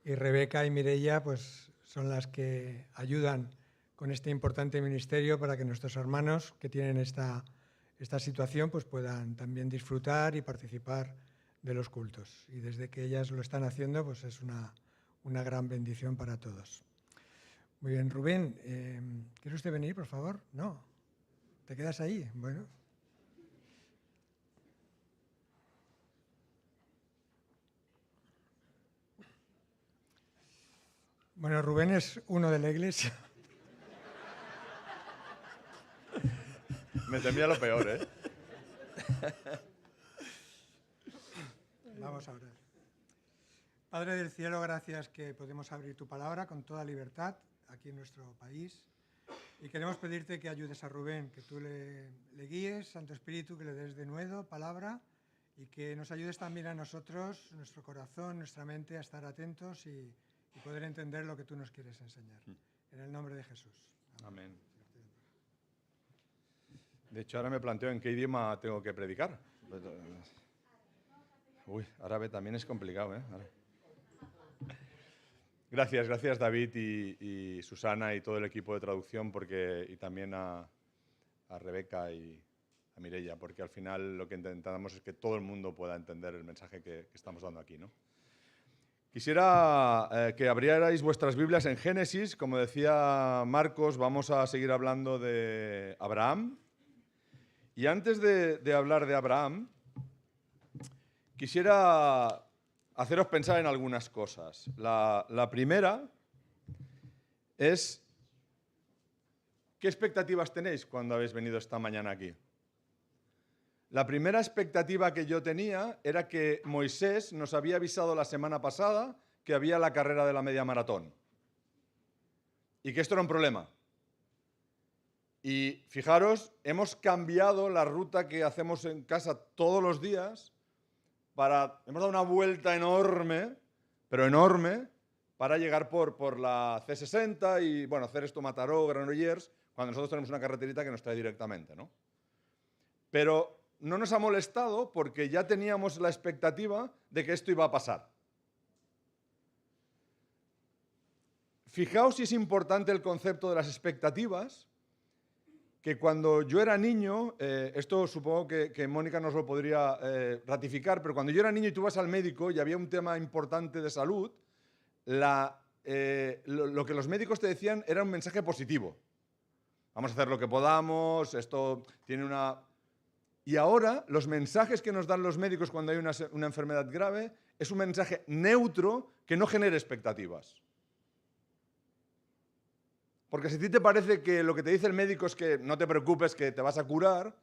Y Rebeca y Mireia pues, son las que ayudan con este importante ministerio para que nuestros hermanos que tienen esta situación pues, puedan también disfrutar y participar de los cultos. Y desde que ellas lo están haciendo, pues es una gran bendición para todos. Muy bien, Rubén, ¿quiere usted venir, por favor? No, ¿te quedas ahí? Bueno. Bueno, Rubén es uno de la iglesia. Me temía lo peor, ¿eh? Vamos a orar. Padre del cielo, gracias que podemos abrir tu palabra con toda libertad aquí en nuestro país. Y queremos pedirte que ayudes a Rubén, que tú le guíes, Santo Espíritu, que le des de nuevo palabra y que nos ayudes también a nosotros, nuestro corazón, nuestra mente, a estar atentos y poder entender lo que tú nos quieres enseñar. En el nombre de Jesús. Amén. De hecho, ahora me planteo en qué idioma tengo que predicar. Uy, árabe también es complicado, ¿eh? Gracias David y Susana y todo el equipo de traducción y también a Rebeca y a Mireia, porque al final lo que intentamos es que todo el mundo pueda entender el mensaje que estamos dando aquí, ¿no? Quisiera que abrierais vuestras Biblias en Génesis. Como decía Marcos, vamos a seguir hablando de Abraham. Y antes de hablar de Abraham, quisiera haceros pensar en algunas cosas. La primera es, ¿qué expectativas tenéis cuando habéis venido esta mañana aquí? La primera expectativa que yo tenía era que Moisés nos había avisado la semana pasada que había la carrera de la media maratón y que esto era un problema. Y fijaros, hemos cambiado la ruta que hacemos en casa todos los días hemos dado una vuelta enorme, pero enorme, para llegar por la C60 y, bueno, hacer esto Mataró, Granollers, cuando nosotros tenemos una carreterita que nos trae directamente, ¿no? Pero no nos ha molestado porque ya teníamos la expectativa de que esto iba a pasar. Fijaos si es importante el concepto de las expectativas, que cuando yo era niño, esto supongo que Mónica nos lo podría ratificar, pero cuando yo era niño y tú vas al médico y había un tema importante de salud, lo que los médicos te decían era un mensaje positivo. Vamos a hacer lo que podamos, esto tiene una... Y ahora los mensajes que nos dan los médicos cuando hay una enfermedad grave es un mensaje neutro que no genere expectativas. Porque si a ti te parece que lo que te dice el médico es que no te preocupes, que te vas a curar,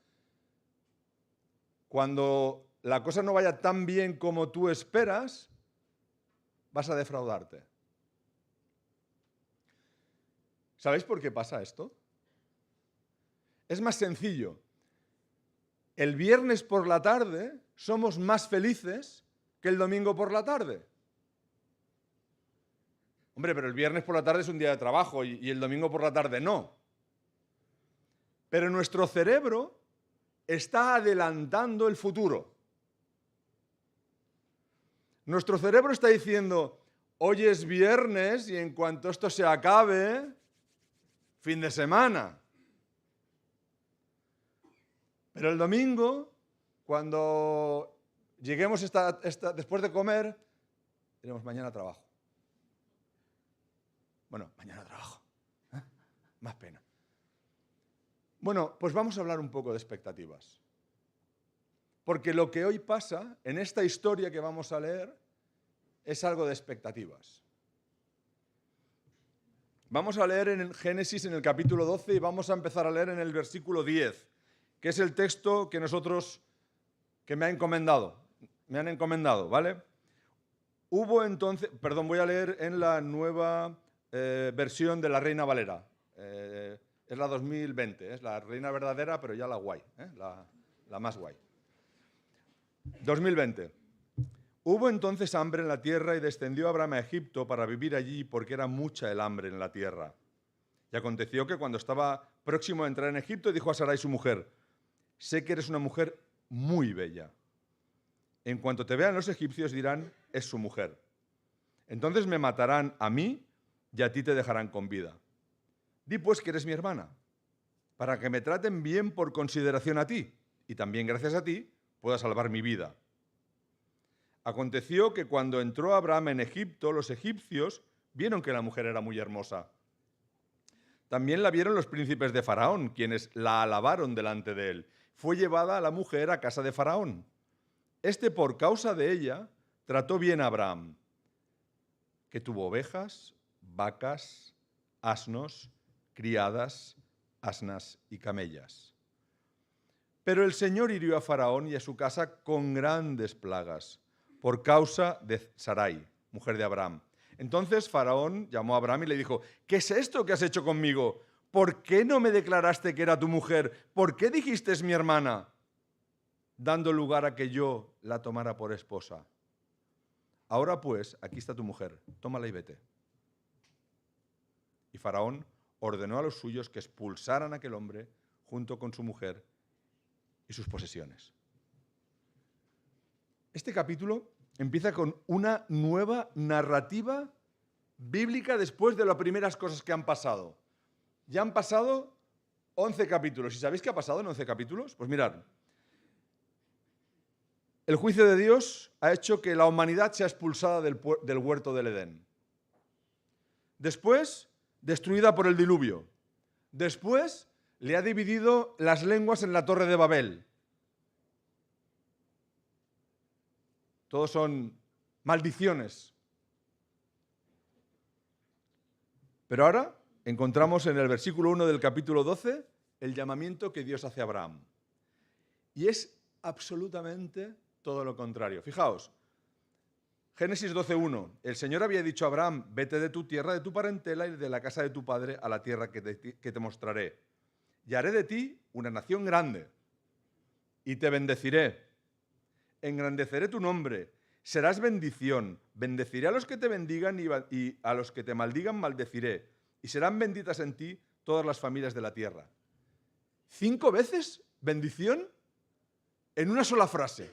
cuando la cosa no vaya tan bien como tú esperas, vas a defraudarte. ¿Sabéis por qué pasa esto? Es más sencillo. El viernes por la tarde somos más felices que el domingo por la tarde. Hombre, pero el viernes por la tarde es un día de trabajo y el domingo por la tarde no. Pero nuestro cerebro está adelantando el futuro. Nuestro cerebro está diciendo, hoy es viernes y en cuanto esto se acabe, fin de semana. Pero el domingo, cuando lleguemos después de comer, diremos, mañana trabajo. Bueno, mañana trabajo. ¿Eh? Más pena. Bueno, pues vamos a hablar un poco de expectativas. Porque lo que hoy pasa en esta historia que vamos a leer es algo de expectativas. Vamos a leer en Génesis en el capítulo 12 y vamos a empezar a leer en el versículo 10, que es el texto que me han encomendado, ¿vale? Hubo entonces, perdón, voy a leer en la nueva versión de la Reina Valera. Es la 2020, es la Reina verdadera, pero ya la guay, la más guay. 2020. Hubo entonces hambre en la tierra y descendió Abraham a Egipto para vivir allí porque era mucha el hambre en la tierra. Y aconteció que cuando estaba próximo a entrar en Egipto, dijo a Sarai su mujer, sé que eres una mujer muy bella. En cuanto te vean los egipcios dirán, es su mujer. Entonces me matarán a mí y a ti te dejarán con vida. Di pues que eres mi hermana, para que me traten bien por consideración a ti, y también gracias a ti pueda salvar mi vida. Aconteció que cuando entró Abraham en Egipto, los egipcios vieron que la mujer era muy hermosa. También la vieron los príncipes de Faraón, quienes la alabaron delante de él. Fue llevada a la mujer a casa de Faraón. Este, por causa de ella, trató bien a Abraham, que tuvo ovejas, vacas, asnos, criadas, asnas y camellas. Pero el Señor hirió a Faraón y a su casa con grandes plagas, por causa de Sarai, mujer de Abraham. Entonces Faraón llamó a Abraham y le dijo: ¿qué es esto que has hecho conmigo? ¿Por qué no me declaraste que era tu mujer? ¿Por qué dijiste es mi hermana, dando lugar a que yo la tomara por esposa? Ahora pues, aquí está tu mujer, tómala y vete. Y Faraón ordenó a los suyos que expulsaran a aquel hombre junto con su mujer y sus posesiones. Este capítulo empieza con una nueva narrativa bíblica después de las primeras cosas que han pasado. Ya han pasado 11 capítulos. ¿Y sabéis qué ha pasado en 11 capítulos? Pues mirad. El juicio de Dios ha hecho que la humanidad sea expulsada del huerto del Edén. Después, destruida por el diluvio. Después, le ha dividido las lenguas en la Torre de Babel. Todos son maldiciones. Pero ahora encontramos en el versículo 1 del capítulo 12 el llamamiento que Dios hace a Abraham. Y es absolutamente todo lo contrario. Fijaos, Génesis 12:1. El Señor había dicho a Abraham: vete de tu tierra, de tu parentela y de la casa de tu padre a la tierra que te mostraré. Y haré de ti una nación grande y te bendeciré. Engrandeceré tu nombre, serás bendición, bendeciré a los que te bendigan y a los que te maldigan maldeciré, y serán benditas en ti todas las familias de la tierra. 5 veces bendición en una sola frase.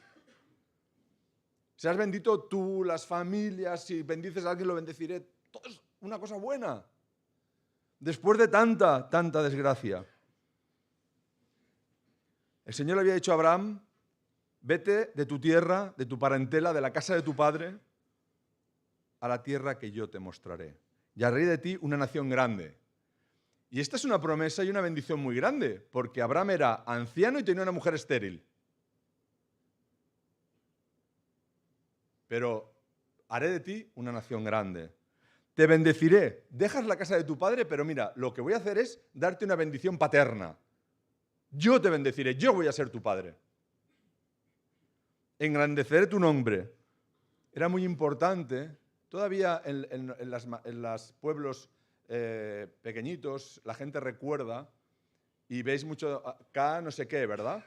Serás bendito tú, las familias, si bendices a alguien lo bendeciré. Todo es una cosa buena. Después de tanta desgracia. El Señor le había dicho a Abraham: vete de tu tierra, de tu parentela, de la casa de tu padre, a la tierra que yo te mostraré. Y haré de ti una nación grande. Y esta es una promesa y una bendición muy grande, porque Abraham era anciano y tenía una mujer estéril. Pero haré de ti una nación grande. Te bendeciré. Dejas la casa de tu padre, pero mira, lo que voy a hacer es darte una bendición paterna. Yo te bendeciré, yo voy a ser tu padre. Engrandeceré tu nombre. Era muy importante. Todavía en los pueblos pequeñitos la gente recuerda, y veis mucho K no sé qué, ¿verdad?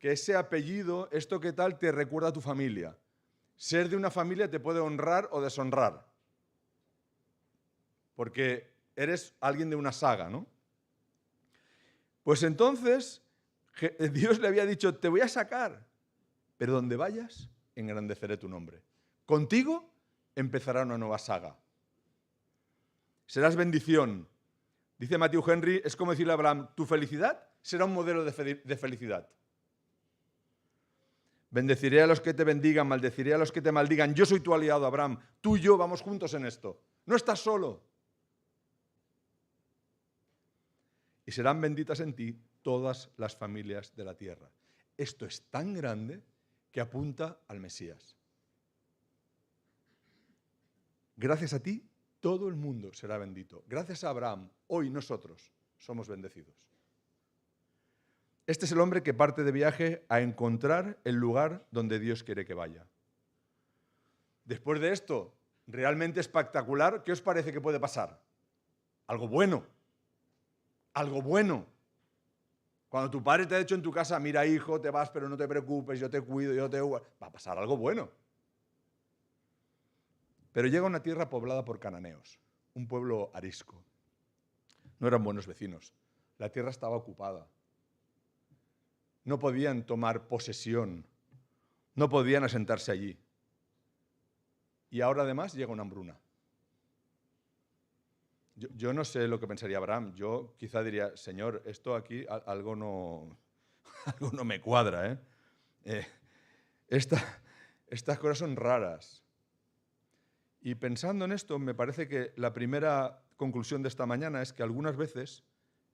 Que ese apellido, esto que tal, te recuerda a tu familia. Ser de una familia te puede honrar o deshonrar, porque eres alguien de una saga, ¿no? Pues entonces Dios le había dicho: te voy a sacar, pero donde vayas, engrandeceré tu nombre. Contigo empezará una nueva saga. Serás bendición. Dice Matthew Henry, es como decirle a Abraham: tu felicidad será un modelo de felicidad. Bendeciré a los que te bendigan, maldeciré a los que te maldigan. Yo soy tu aliado, Abraham. Tú y yo vamos juntos en esto. No estás solo. Y serán benditas en ti todas las familias de la tierra. Esto es tan grande que apunta al Mesías. Gracias a ti, todo el mundo será bendito. Gracias a Abraham, hoy nosotros somos bendecidos. Este es el hombre que parte de viaje a encontrar el lugar donde Dios quiere que vaya. Después de esto, realmente espectacular, ¿qué os parece que puede pasar? Algo bueno. Algo bueno. Cuando tu padre te ha dicho en tu casa: mira, hijo, te vas, pero no te preocupes, yo te cuido, va a pasar algo bueno. Pero llega a una tierra poblada por cananeos, un pueblo arisco. No eran buenos vecinos. La tierra estaba ocupada. No podían tomar posesión. No podían asentarse allí. Y ahora además llega una hambruna. Yo no sé lo que pensaría Abraham. Yo quizá diría, Señor, esto aquí algo no, algo no me cuadra, ¿eh? Eh, estas cosas son raras. Y pensando en esto, me parece que la primera conclusión de esta mañana es que algunas veces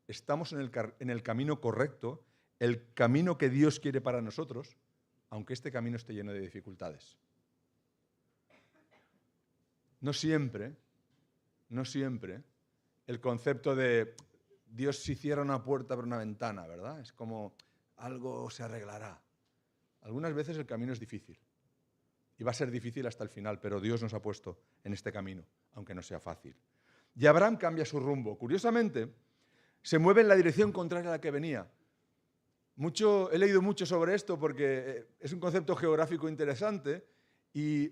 estamos en el camino correcto, el camino que Dios quiere para nosotros, aunque este camino esté lleno de dificultades. No siempre el concepto de Dios si cierra una puerta abre una ventana, ¿verdad? Es como algo se arreglará. Algunas veces el camino es difícil y va a ser difícil hasta el final, pero Dios nos ha puesto en este camino, aunque no sea fácil. Y Abraham cambia su rumbo. Curiosamente, se mueve en la dirección contraria a la que venía. He leído mucho sobre esto porque es un concepto geográfico interesante y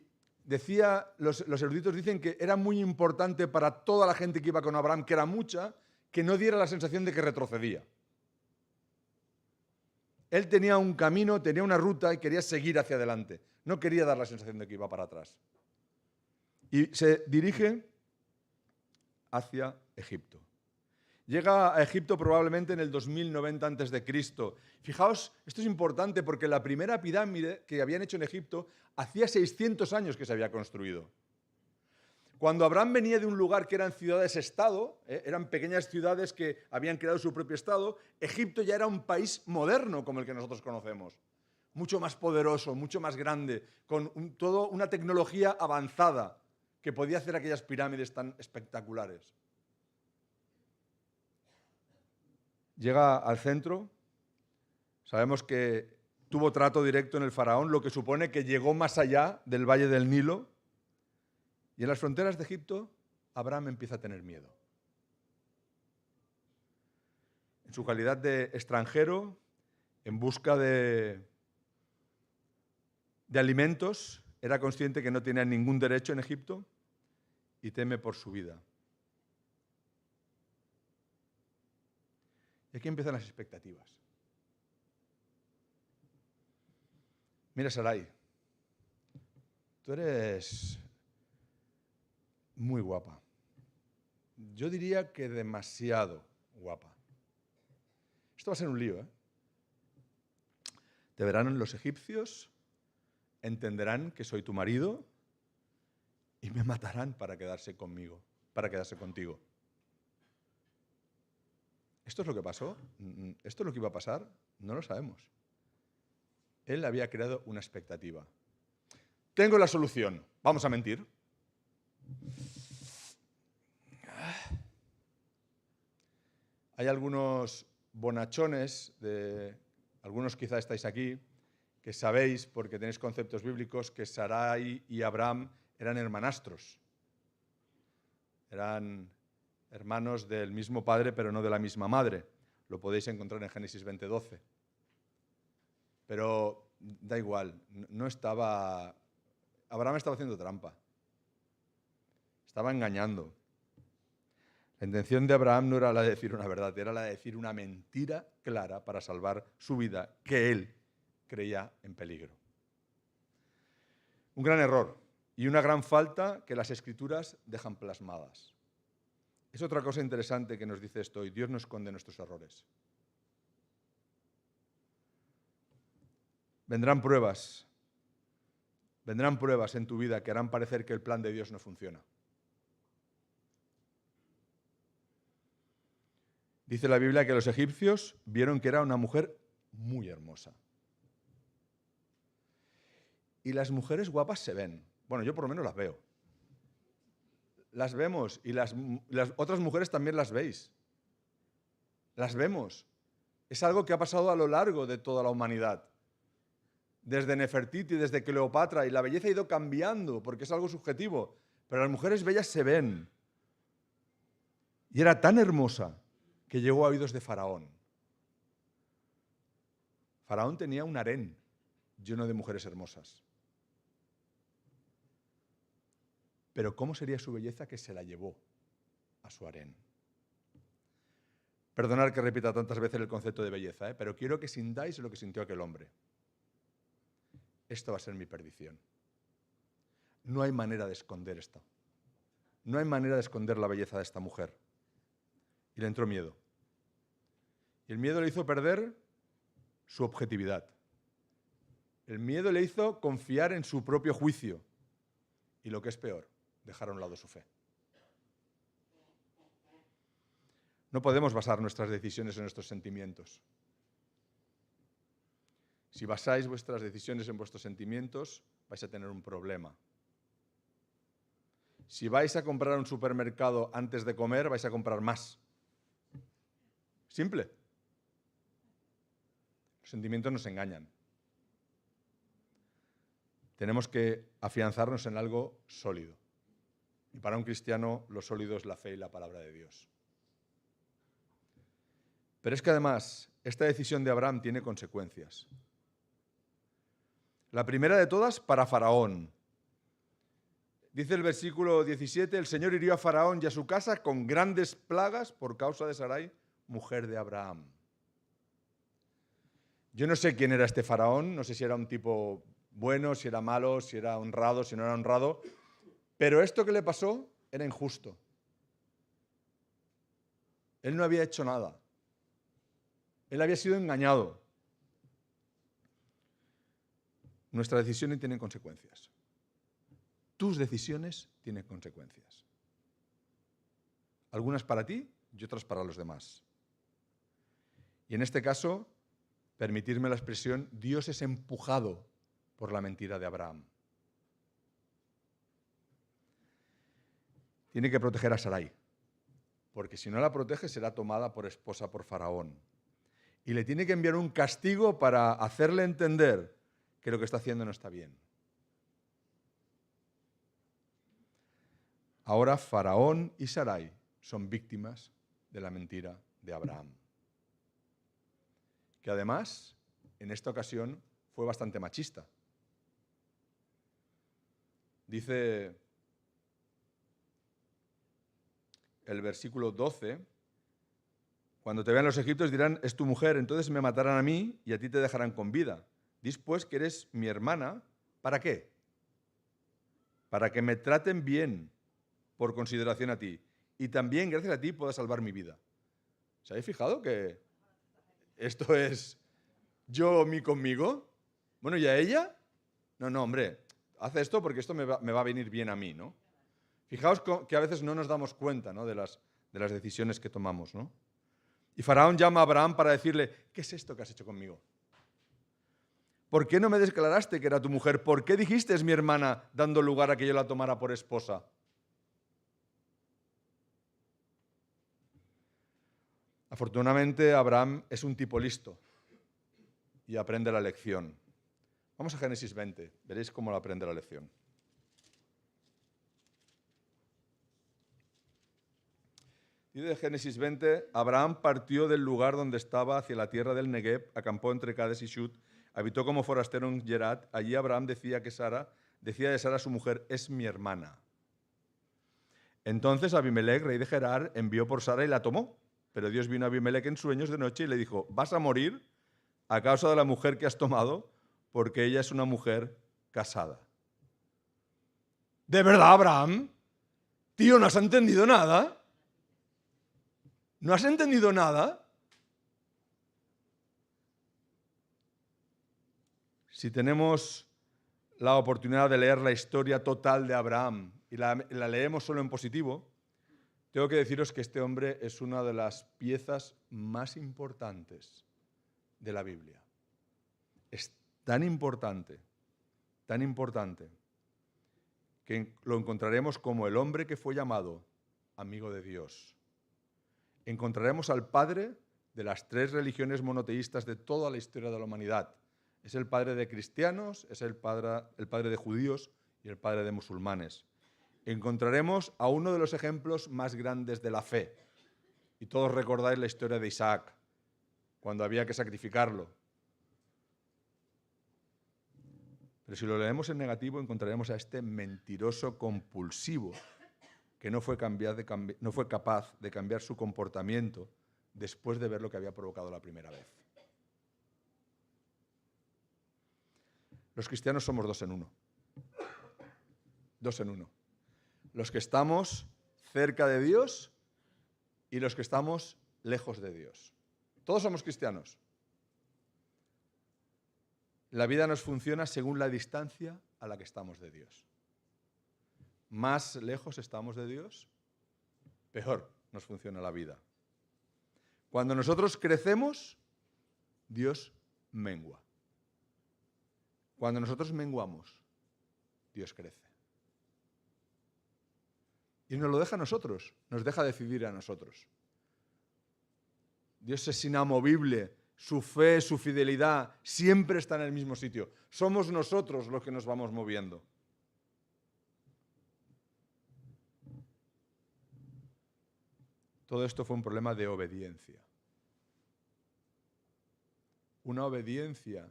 los eruditos dicen que era muy importante para toda la gente que iba con Abraham, que era mucha, que no diera la sensación de que retrocedía. Él tenía un camino, tenía una ruta y quería seguir hacia adelante. No quería dar la sensación de que iba para atrás. Y se dirige hacia Egipto. Llega a Egipto probablemente en el 2090 a.C. Fijaos, esto es importante porque la primera pirámide que habían hecho en Egipto hacía 600 años que se había construido. Cuando Abraham venía de un lugar que eran ciudades-estado, eran pequeñas ciudades que habían creado su propio estado, Egipto ya era un país moderno como el que nosotros conocemos. Mucho más poderoso, mucho más grande, con toda una tecnología avanzada que podía hacer aquellas pirámides tan espectaculares. Llega al centro, sabemos que tuvo trato directo en el faraón, lo que supone que llegó más allá del Valle del Nilo, y en las fronteras de Egipto, Abraham empieza a tener miedo. En su calidad de extranjero, en busca de alimentos, era consciente que no tenía ningún derecho en Egipto y teme por su vida. Y aquí empiezan las expectativas. Mira, Sarai, tú eres muy guapa. Yo diría que demasiado guapa. Esto va a ser un lío, ¿eh? Te verán los egipcios, entenderán que soy tu marido y me matarán para quedarse conmigo, para quedarse contigo. ¿Esto es lo que pasó? ¿Esto es lo que iba a pasar? No lo sabemos. Él había creado una expectativa. Tengo la solución. Vamos a mentir. Hay algunos bonachones, algunos quizá estáis aquí, que sabéis, porque tenéis conceptos bíblicos, que Sarai y Abraham eran hermanastros. Eran hermanos del mismo padre, pero no de la misma madre. Lo podéis encontrar en Génesis 20:12. Pero da igual, Abraham estaba haciendo trampa. Estaba engañando. La intención de Abraham no era la de decir una verdad, era la de decir una mentira clara para salvar su vida, que él creía en peligro. Un gran error y una gran falta que las Escrituras dejan plasmadas. Es otra cosa interesante que nos dice esto, y Dios no esconde nuestros errores. Vendrán pruebas en tu vida que harán parecer que el plan de Dios no funciona. Dice la Biblia que los egipcios vieron que era una mujer muy hermosa. Y las mujeres guapas se ven. Bueno, yo por lo menos las veo. Las vemos y las otras mujeres también las veis. Las vemos. Es algo que ha pasado a lo largo de toda la humanidad. Desde Nefertiti, desde Cleopatra, y la belleza ha ido cambiando porque es algo subjetivo. Pero las mujeres bellas se ven. Y era tan hermosa que llegó a oídos de Faraón. Faraón tenía un harén lleno de mujeres hermosas. Pero ¿cómo sería su belleza que se la llevó a su harén? Perdonad que repita tantas veces el concepto de belleza, pero quiero que sintáis lo que sintió aquel hombre. Esto va a ser mi perdición. No hay manera de esconder esto. No hay manera de esconder la belleza de esta mujer. y le entró miedo. Y el miedo le hizo perder su objetividad. El miedo le hizo confiar en su propio juicio. Y lo que es peor, dejar a un lado su fe. No podemos basar nuestras decisiones en nuestros sentimientos. Si basáis vuestras decisiones en vuestros sentimientos, vais a tener un problema. Si vais a comprar a un supermercado antes de comer, vais a comprar más. Simple. Los sentimientos nos engañan. Tenemos que afianzarnos en algo sólido. Y para un cristiano, lo sólido es la fe y la palabra de Dios. Pero es que además, esta decisión de Abraham tiene consecuencias. La primera de todas, para Faraón. Dice el versículo 17, el Señor hirió a Faraón y a su casa con grandes plagas por causa de Sarai, mujer de Abraham. Yo no sé quién era este Faraón, no sé si era un tipo bueno, si era malo, si era honrado, si no era honrado, pero esto que le pasó era injusto. Él no había hecho nada. Él había sido engañado. Nuestras decisiones tienen consecuencias. Tus decisiones tienen consecuencias. Algunas para ti y otras para los demás. Y en este caso, permitirme la expresión, Dios es empujado por la mentira de Abraham. Tiene que proteger a Sarai, porque si no la protege será tomada por esposa por Faraón. Y le tiene que enviar un castigo para hacerle entender que lo que está haciendo no está bien. Ahora Faraón y Sarai son víctimas de la mentira de Abraham, que además, en esta ocasión, fue bastante machista. Dice el versículo 12, cuando te vean los egipcios dirán, es tu mujer, entonces me matarán a mí y a ti te dejarán con vida. Dis pues que eres mi hermana, ¿para qué? Para que me traten bien por consideración a ti y también gracias a ti pueda salvar mi vida. ¿Os habéis fijado que esto es yo, mí conmigo? Bueno, ¿y a ella? No, hombre, hace esto porque esto me va a venir bien a mí, ¿no? Fijaos que a veces no nos damos cuenta, ¿no?, de las decisiones que tomamos, ¿no? Y Faraón llama a Abraham para decirle, ¿qué es esto que has hecho conmigo? ¿Por qué no me declaraste que era tu mujer? ¿Por qué dijiste es mi hermana dando lugar a que yo la tomara por esposa? Afortunadamente, Abraham es un tipo listo y aprende la lección. Vamos a Génesis 20, veréis cómo lo aprende la lección. Dice de Génesis 20, Abraham partió del lugar donde estaba hacia la tierra del Negev, acampó entre Cades y Shut, habitó como forastero en Gerar. Allí Abraham decía de Sara su mujer, es mi hermana. Entonces Abimelech, rey de Gerar, envió por Sara y la tomó. Pero Dios vino a Abimelech en sueños de noche y le dijo, vas a morir a causa de la mujer que has tomado, porque ella es una mujer casada. ¿De verdad, Abraham? Tío, ¿no has entendido nada? ¿No has entendido nada? Si tenemos la oportunidad de leer la historia total de Abraham y la leemos solo en positivo, tengo que deciros que este hombre es una de las piezas más importantes de la Biblia. Es tan importante, que lo encontraremos como el hombre que fue llamado amigo de Dios. Encontraremos al padre de las 3 religiones monoteístas de toda la historia de la humanidad. Es el padre de cristianos, es el padre de judíos y el padre de musulmanes. Encontraremos a uno de los ejemplos más grandes de la fe. Y todos recordáis la historia de Isaac, cuando había que sacrificarlo. Pero si lo leemos en negativo, encontraremos a este mentiroso compulsivo que no fue capaz de cambiar su comportamiento después de ver lo que había provocado la primera vez. Los cristianos somos 2 en 1. 2 en 1. Los que estamos cerca de Dios y los que estamos lejos de Dios. Todos somos cristianos. La vida nos funciona según la distancia a la que estamos de Dios. Más lejos estamos de Dios, peor nos funciona la vida. Cuando nosotros crecemos, Dios mengua. Cuando nosotros menguamos, Dios crece. Y nos lo deja a nosotros, nos deja decidir a nosotros. Dios es inamovible, su fe, su fidelidad, siempre está en el mismo sitio. Somos nosotros los que nos vamos moviendo. Todo esto fue un problema de obediencia. Una obediencia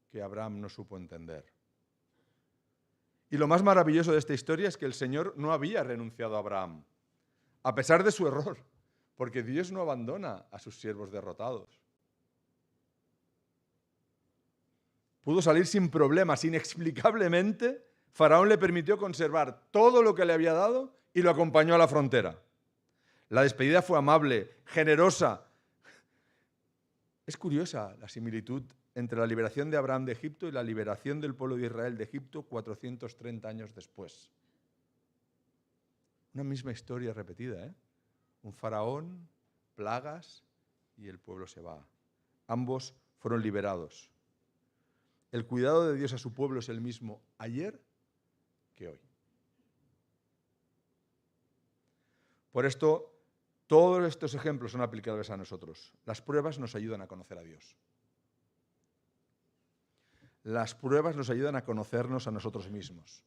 que Abraham no supo entender. Y lo más maravilloso de esta historia es que el Señor no había renunciado a Abraham, a pesar de su error, porque Dios no abandona a sus siervos derrotados. Pudo salir sin problemas, inexplicablemente. Faraón le permitió conservar todo lo que le había dado y lo acompañó a la frontera. La despedida fue amable, generosa. Es curiosa la similitud entre la liberación de Abraham de Egipto y la liberación del pueblo de Israel de Egipto 430 años después. Una misma historia repetida, ¿eh? Un faraón, plagas y el pueblo se va. Ambos fueron liberados. El cuidado de Dios a su pueblo es el mismo ayer que hoy. Por esto, todos estos ejemplos son aplicables a nosotros. Las pruebas nos ayudan a conocer a Dios. Las pruebas nos ayudan a conocernos a nosotros mismos.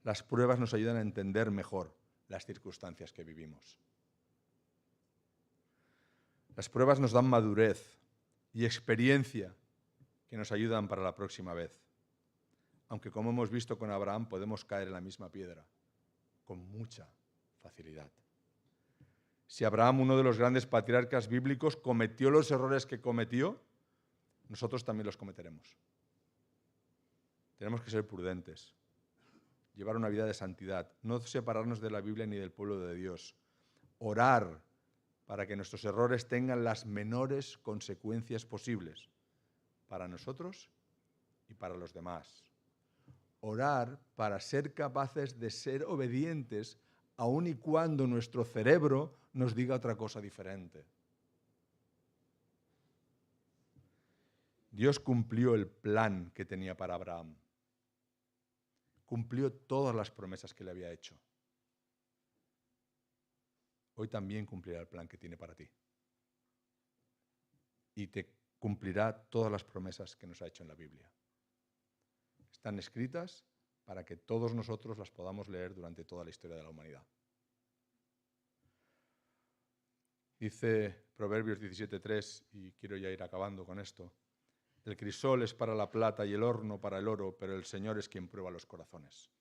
Las pruebas nos ayudan a entender mejor las circunstancias que vivimos. Las pruebas nos dan madurez y experiencia que nos ayudan para la próxima vez. Aunque, como hemos visto con Abraham, podemos caer en la misma piedra con mucha facilidad. Si Abraham, uno de los grandes patriarcas bíblicos, cometió los errores que cometió, nosotros también los cometeremos. Tenemos que ser prudentes, llevar una vida de santidad, no separarnos de la Biblia ni del pueblo de Dios, orar para que nuestros errores tengan las menores consecuencias posibles para nosotros y para los demás. Orar para ser capaces de ser obedientes aun y cuando nuestro cerebro nos diga otra cosa diferente. Dios cumplió el plan que tenía para Abraham. Cumplió todas las promesas que le había hecho. Hoy también cumplirá el plan que tiene para ti. Y te cumplirá todas las promesas que nos ha hecho en la Biblia. Están escritas para que todos nosotros las podamos leer durante toda la historia de la humanidad. Dice Proverbios 17:3, y quiero ya ir acabando con esto: el crisol es para la plata y el horno para el oro, pero el Señor es quien prueba los corazones.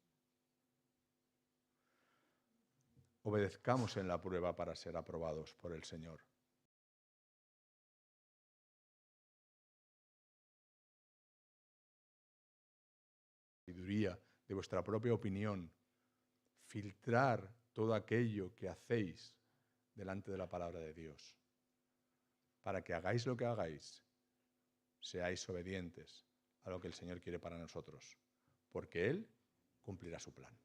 Obedezcamos en la prueba para ser aprobados por el Señor. Sabiduría de vuestra propia opinión, filtrar todo aquello que hacéis delante de la palabra de Dios, para que hagáis lo que hagáis, seáis obedientes a lo que el Señor quiere para nosotros, porque Él cumplirá su plan.